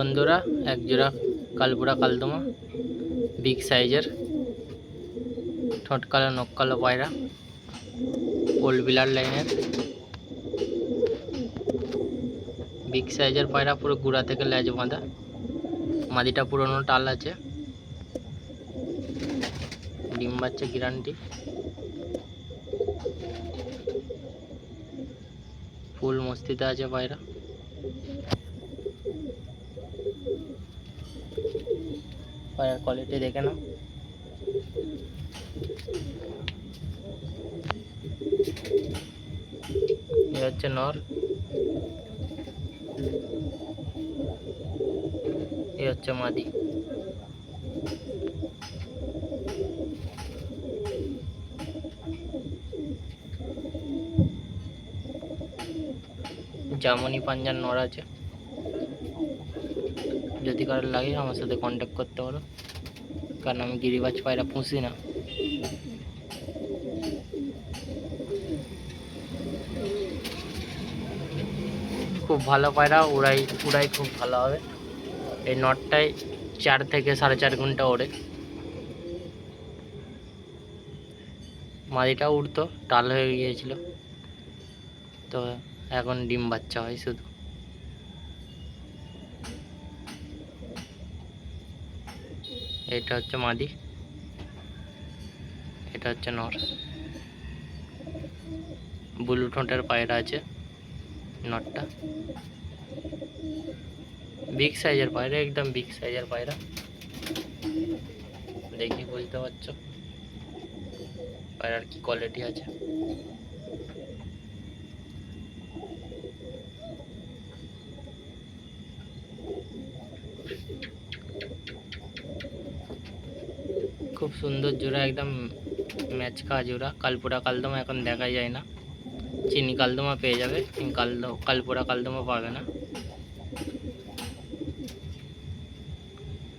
বন্ধুরা, এক জোড়া কালপুরা কালদমা বিগ সাইজের, ঠোঁট কালো নখ কালো পায়রা, ওল্ড বিলার লাইনের বিগ সাইজের পায়রা। পুরো গুড়া থেকে লেজ বাঁধা, মাদিটা পুরনো টাল আছে, ডিম বাচ্চা গ্যারান্টি, ফুল মস্তিতে আছে পায়রা। পায়রার কোয়ালিটি দেখে নাও। এ হচ্ছে নর, এ হচ্ছে মাদি। জামনি পাঞ্জার নর আছে, যদি কারোর লাগে আমার সাথে কন্ট্যাক্ট করতে পারো, কারণ আমি গিরিবাজ পায়রা পুষি না। খুব ভালো পায়রা, উড়াই খুব ভালো হবে। এই নটটায় 4 থেকে 4.5 ঘন্টা ওড়ে। মাদিটা উড়তো, টাল হয়ে গিয়েছিল, তো এখন ডিম বাচ্চা হয় শুধু। এটা হচ্ছে মাদি, এটা হচ্ছে নর। ব্লু ঠোঁটের পায়রা আছে নটটা, বিগ সাইজের পায়রা, একদম বিগ সাইজের পায়রা। দেখি বুঝতে পারছো পায়রার কি কোয়ালিটি আছে। খুব সুন্দর জোড়া, একদম ম্যাচ খাওয়া জোড়া। কালপুরা কালদমা এখন দেখা যায় না, চিনি কালদমা পেয়ে যাবে, কালপুরা কালদমা পাবে না।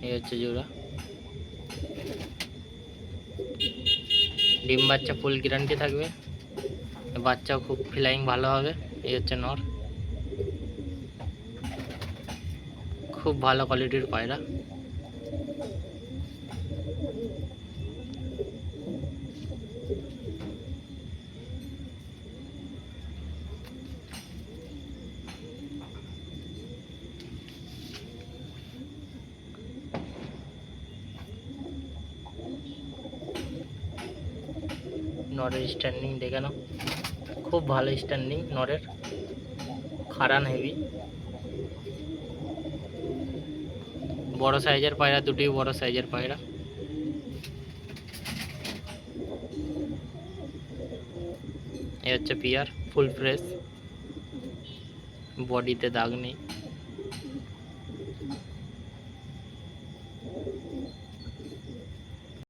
এই হচ্ছে জোড়া, ডিম বাচ্চা ফুল গ্যারান্টি থাকবে, বাচ্চাও খুব ফ্লাইং ভালো হবে। এই হচ্ছে নর, খুব ভালো কোয়ালিটির পায়রা। নরের স্ট্যান্ডিং দেখে নাও, খুব ভালো স্ট্যান্ডিং নরের, খাড়ান হেভি। বড় সাইজের পায়রা, দুটি বড় সাইজের পায়রা। এ হচ্ছে পিয়ার, ফুল ফ্রেশ, বডিতে দাগ নেই।